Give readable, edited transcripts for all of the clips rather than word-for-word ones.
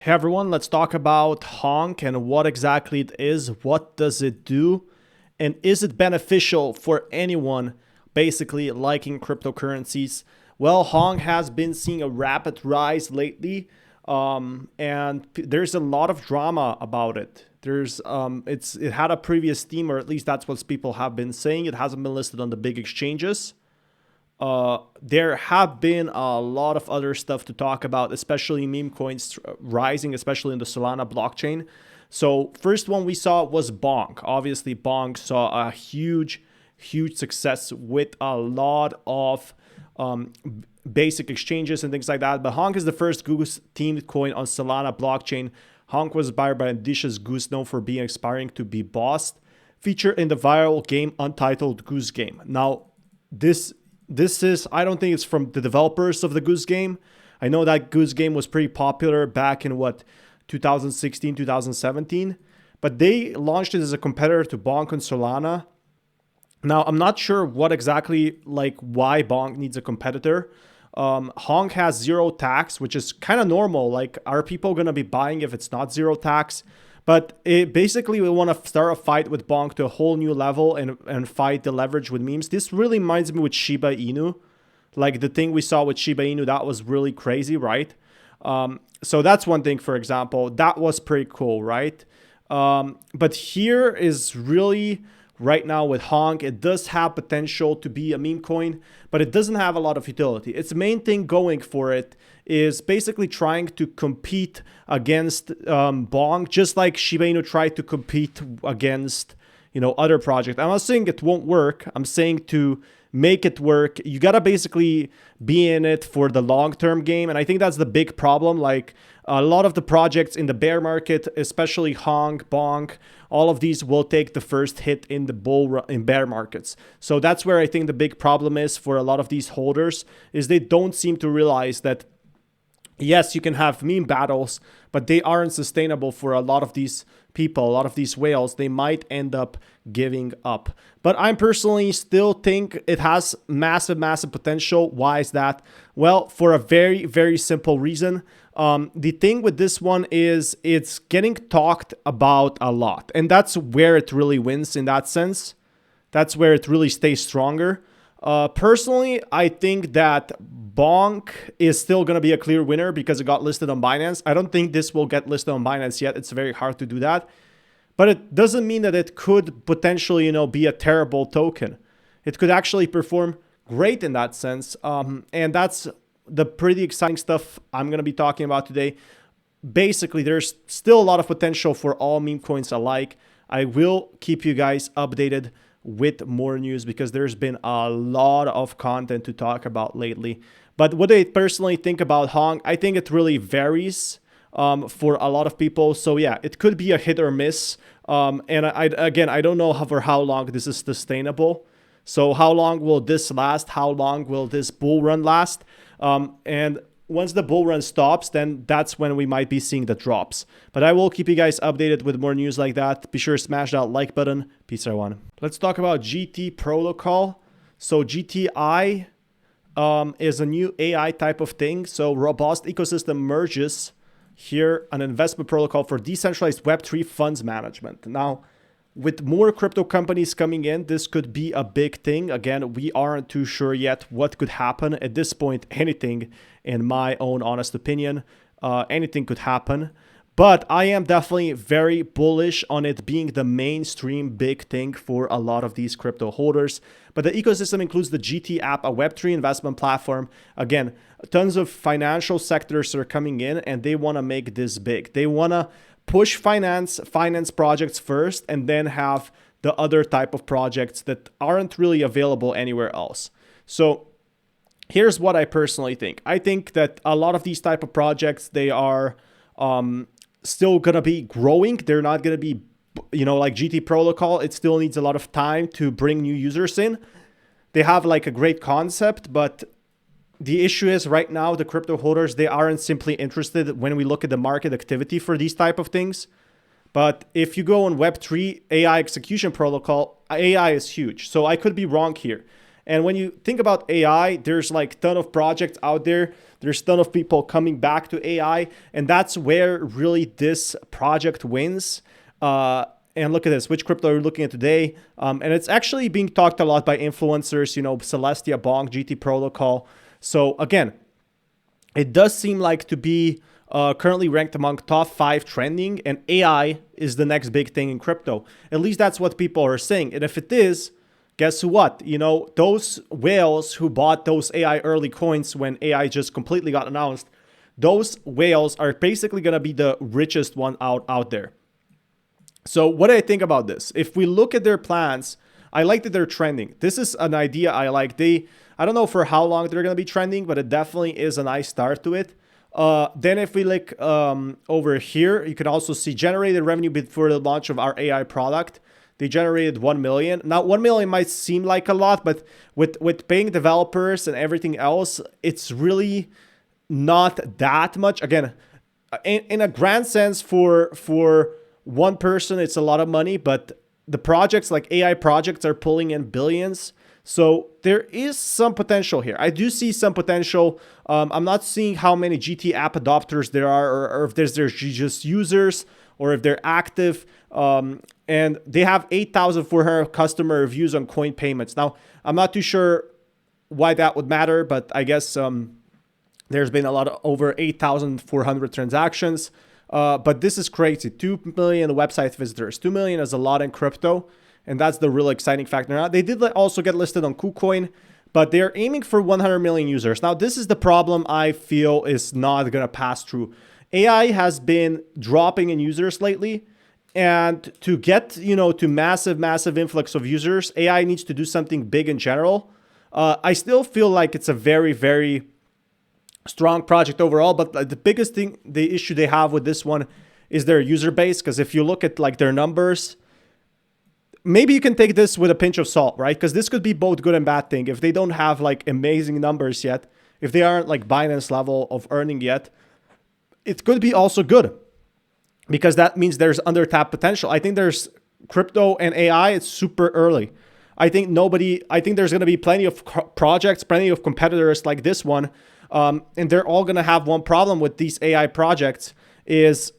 Hey everyone, let's talk about Honk and what exactly it is, what does it do, and is it beneficial for anyone basically liking cryptocurrencies? Well, Honk has been seeing a rapid rise lately, and there's a lot of drama about it. It had a previous theme, or at least that's what people have been saying. It hasn't been listed on the big exchanges. There have been a lot of other stuff to talk about, especially meme coins rising, especially in the Solana blockchain. So first one we saw was Bonk. Obviously, Bonk saw a huge success with a lot of basic exchanges and things like that. But Honk is the first Goose themed coin on Solana blockchain. Honk was inspired by ambitious Goose known for being aspiring to be bossed, featured in the viral game Untitled Goose Game. Now, this is, I don't think it's from the developers of the Goose Game. I know that Goose Game was pretty popular back in 2016, 2017, but they launched it as a competitor to Bonk and Solana. Now, I'm not sure what exactly, why Bonk needs a competitor. Honk has zero tax, which is kind of normal. Like, are people going to be buying if it's not zero tax? But basically, we want to start a fight with Bonk to a whole new level and fight the leverage with memes. This really reminds me with Shiba Inu. Like the thing we saw with Shiba Inu, that was really crazy, right? So that's one thing, for example. That was pretty cool, right? But here is really right now with Honk, it does have potential to be a meme coin, but it doesn't have a lot of utility. Its main thing going for it is basically trying to compete against Bonk, just like Shiba Inu tried to compete against, other projects. I'm not saying it won't work. I'm saying to make it work, you gotta basically be in it for the long-term game, and I think that's the big problem. Like a lot of the projects in the bear market, especially Honk, Bonk, all of these will take the first hit in the in bear markets. So that's where I think the big problem is for a lot of these holders, is they don't seem to realize that yes, you can have meme battles, but they aren't sustainable for a lot of these people, a lot of these whales. They might end up giving up. But I personally still think it has massive potential. Why is that? Well, for a very simple reason. The thing with this one is it's getting talked about a lot, and that's where it really wins in that sense. That's where it really stays stronger. Personally, I think that Bonk is still going to be a clear winner because it got listed on Binance. I don't think this will get listed on Binance yet. It's very hard to do that. But it doesn't mean that it could potentially, be a terrible token. It could actually perform great in that sense. And that's the pretty exciting stuff I'm going to be talking about today. Basically, there's still a lot of potential for all meme coins alike. I will keep you guys updated with more news because there's been a lot of content to talk about lately. But what I personally think about Honk, I think it really varies for a lot of people. So yeah, it could be a hit or miss. And I don't know for how long this is sustainable. So how long will this last? How long will this bull run last? And once the bull run stops, then that's when we might be seeing the drops. But I will keep you guys updated with more news like that. Be sure to smash that like button. Peace, everyone. Let's talk about GT protocol. So GTI is a new AI type of thing. So robust ecosystem merges here an investment protocol for decentralized Web3 funds management. Now, with more crypto companies coming in, this could be a big thing. Again, we aren't too sure yet what could happen. At this point, anything, in my own honest opinion, anything could happen. But I am definitely very bullish on it being the mainstream big thing for a lot of these crypto holders. But the ecosystem includes the GT app, a Web3 investment platform. Again, tons of financial sectors are coming in and they want to make this big. They want to push finance projects first and then have the other type of projects that aren't really available anywhere else. So here's what I personally think. I think that a lot of these type of projects, they are still going to be growing. They're not going to be, like GT protocol. It still needs a lot of time to bring new users in. They have like a great concept, but the issue is right now the crypto holders, they aren't simply interested when we look at the market activity for these type of things. But if you go on Web3 AI execution protocol, AI is huge. So I could be wrong here. And when you think about AI, there's like a ton of projects out there. There's a ton of people coming back to AI. And that's where really this project wins. And look at this, which crypto are you looking at today? And it's actually being talked a lot by influencers, you know, Celestia, Bonk, GT Protocol. So again, it does seem like to be currently ranked among top 5 trending, and AI is the next big thing in crypto. At least that's what people are saying. And if it is, guess what? You know, those whales who bought those AI early coins when AI just completely got announced, those whales are basically going to be the richest one out there. So what do I think about this? If we look at their plans, I like that they're trending. This is an idea I like. I don't know for how long they're going to be trending, but it definitely is a nice start to it. Then if we look over here, you can also see generated revenue before the launch of our AI product. They generated 1 million. Now, 1 million might seem like a lot, but with paying developers and everything else, it's really not that much. Again, in a grand sense for one person, it's a lot of money, but the projects like AI projects are pulling in billions. So there is some potential here. I do see some potential. I'm not seeing how many GT app adopters there are, or if there's just users, or if they're active. And they have 8,400 customer reviews on coin payments. Now, I'm not too sure why that would matter, but I guess there's been a lot of over 8,400 transactions. But this is crazy. 2 million website visitors. 2 million is a lot in crypto. And that's the real exciting factor. Now, they did also get listed on KuCoin, but they're aiming for 100 million users. Now, this is the problem I feel is not going to pass through. AI has been dropping in users lately. And to get, you know, to massive influx of users, AI needs to do something big in general. I still feel like it's a very strong project overall, but the biggest thing, the issue they have with this one is their user base. Because if you look at like their numbers, maybe you can take this with a pinch of salt, right? Because this could be both good and bad thing. If they don't have like amazing numbers yet, if they aren't like Binance level of earning yet, it could be also good, because that means there's undertapped potential. I think there's crypto and AI, it's super early. I think there's going to be plenty of projects, plenty of competitors like this one. And they're all going to have one problem with these AI projects is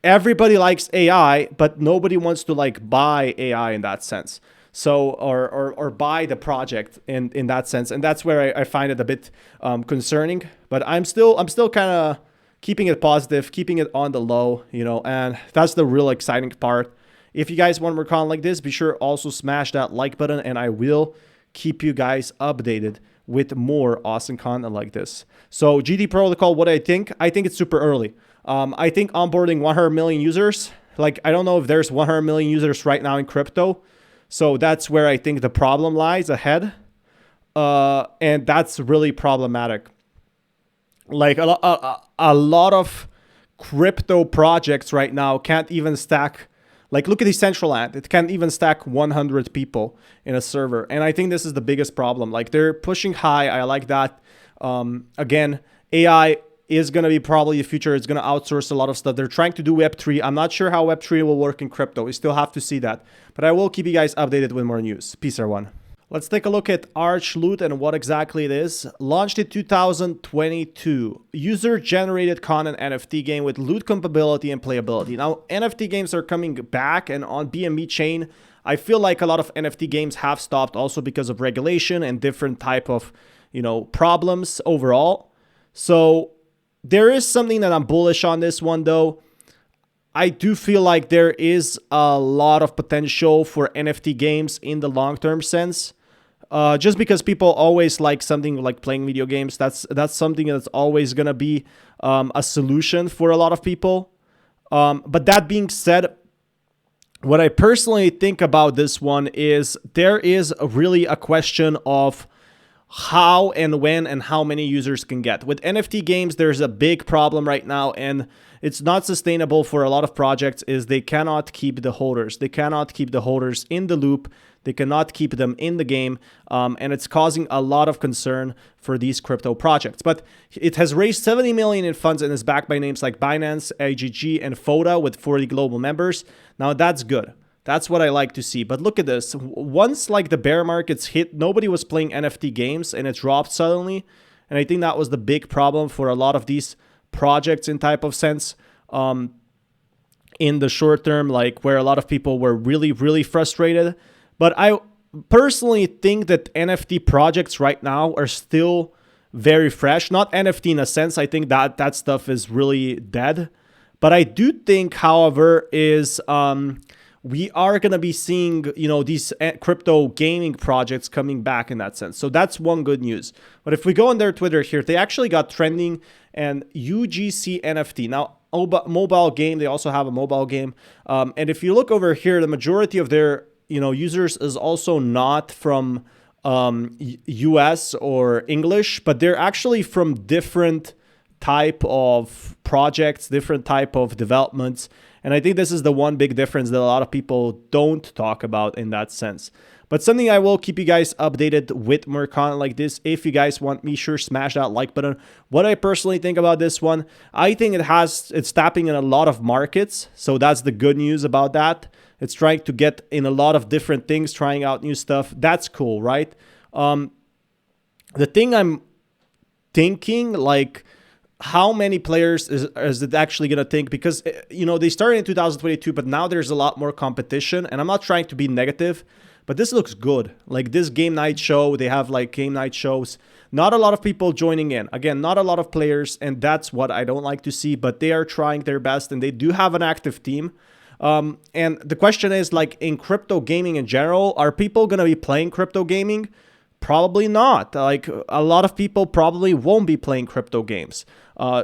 everybody likes AI, but nobody wants to like buy AI in that sense. So, or buy the project in that sense. And that's where I find it a bit concerning, but I'm still kind of keeping it positive, keeping it on the low, you know, and that's the real exciting part. If you guys want more content like this, be sure also smash that like button, and I will keep you guys updated with more awesome content like this. So GT Protocol, what I think it's super early. I think onboarding 100 million users, like I don't know if there's 100 million users right now in crypto. So that's where I think the problem lies ahead. And that's really problematic. Like a lot of crypto projects right now can't even stack. Like look at Decentraland, it can't even stack 100 people in a server. And I think this is the biggest problem. Like they're pushing high. I like that. Again, AI is going to be probably the future. It's going to outsource a lot of stuff. They're trying to do Web3. I'm not sure how Web3 will work in crypto. We still have to see that. But I will keep you guys updated with more news. Peace, everyone. Let's take a look at Arch Loot and what exactly it is. Launched in 2022. User-generated content NFT game with loot compatibility and playability. Now, NFT games are coming back, and on BNB chain, I feel like a lot of NFT games have stopped also because of regulation and different type of, you know, problems overall. So there is something that I'm bullish on this one, though. I do feel like there is a lot of potential for NFT games in the long-term sense. Just because people always like something like playing video games. That's something that's always going to be a solution for a lot of people. But that being said, what I personally think about this one is there is really a question of how and when and how many users can get. With NFT games, there's a big problem right now, and it's not sustainable for a lot of projects is they cannot keep the holders. They cannot keep the holders in the loop. They cannot keep them in the game, and it's causing a lot of concern for these crypto projects. But it has raised 70 million in funds and is backed by names like Binance, AGG, and FODA with 40 global members. Now that's good. That's what I like to see. But look at this. Once like the bear markets hit, nobody was playing NFT games and it dropped suddenly. And I think that was the big problem for a lot of these projects in type of sense. In the short term, like where a lot of people were really, really frustrated. But I personally think that NFT projects right now are still very fresh. Not NFT in a sense. I think that that stuff is really dead. But I do think, however, is we are going to be seeing, you know, these crypto gaming projects coming back in that sense. So that's one good news. But if we go on their Twitter here, they actually got trending and UGC NFT. Now, mobile game, they also have a mobile game. And if you look over here, the majority of their, you know, users is also not from US or English, but they're actually from different type of projects, different type of developments. And I think this is the one big difference that a lot of people don't talk about in that sense. But something I will keep you guys updated with more content like this. If you guys want, be sure smash that like button. What I personally think about this one, I think it's tapping in a lot of markets. So that's the good news about that. It's trying to get in a lot of different things, trying out new stuff. That's cool, right? The thing I'm thinking, like, how many players is it actually going to think? Because, you know, they started in 2022, but now there's a lot more competition. And I'm not trying to be negative, but this looks good. Like this game night show, they have like game night shows. Not a lot of people joining in. Again, not a lot of players. And that's what I don't like to see. But they are trying their best and they do have an active team. And the question is, like, in crypto gaming in general, are people going to be playing crypto gaming? Probably not. Like a lot of people probably won't be playing crypto games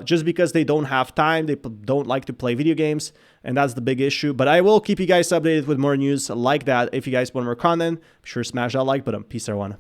just because they don't have time. They don't like to play video games. And that's the big issue. But I will keep you guys updated with more news like that. If you guys want more content, be sure to smash that like button. Peace, everyone.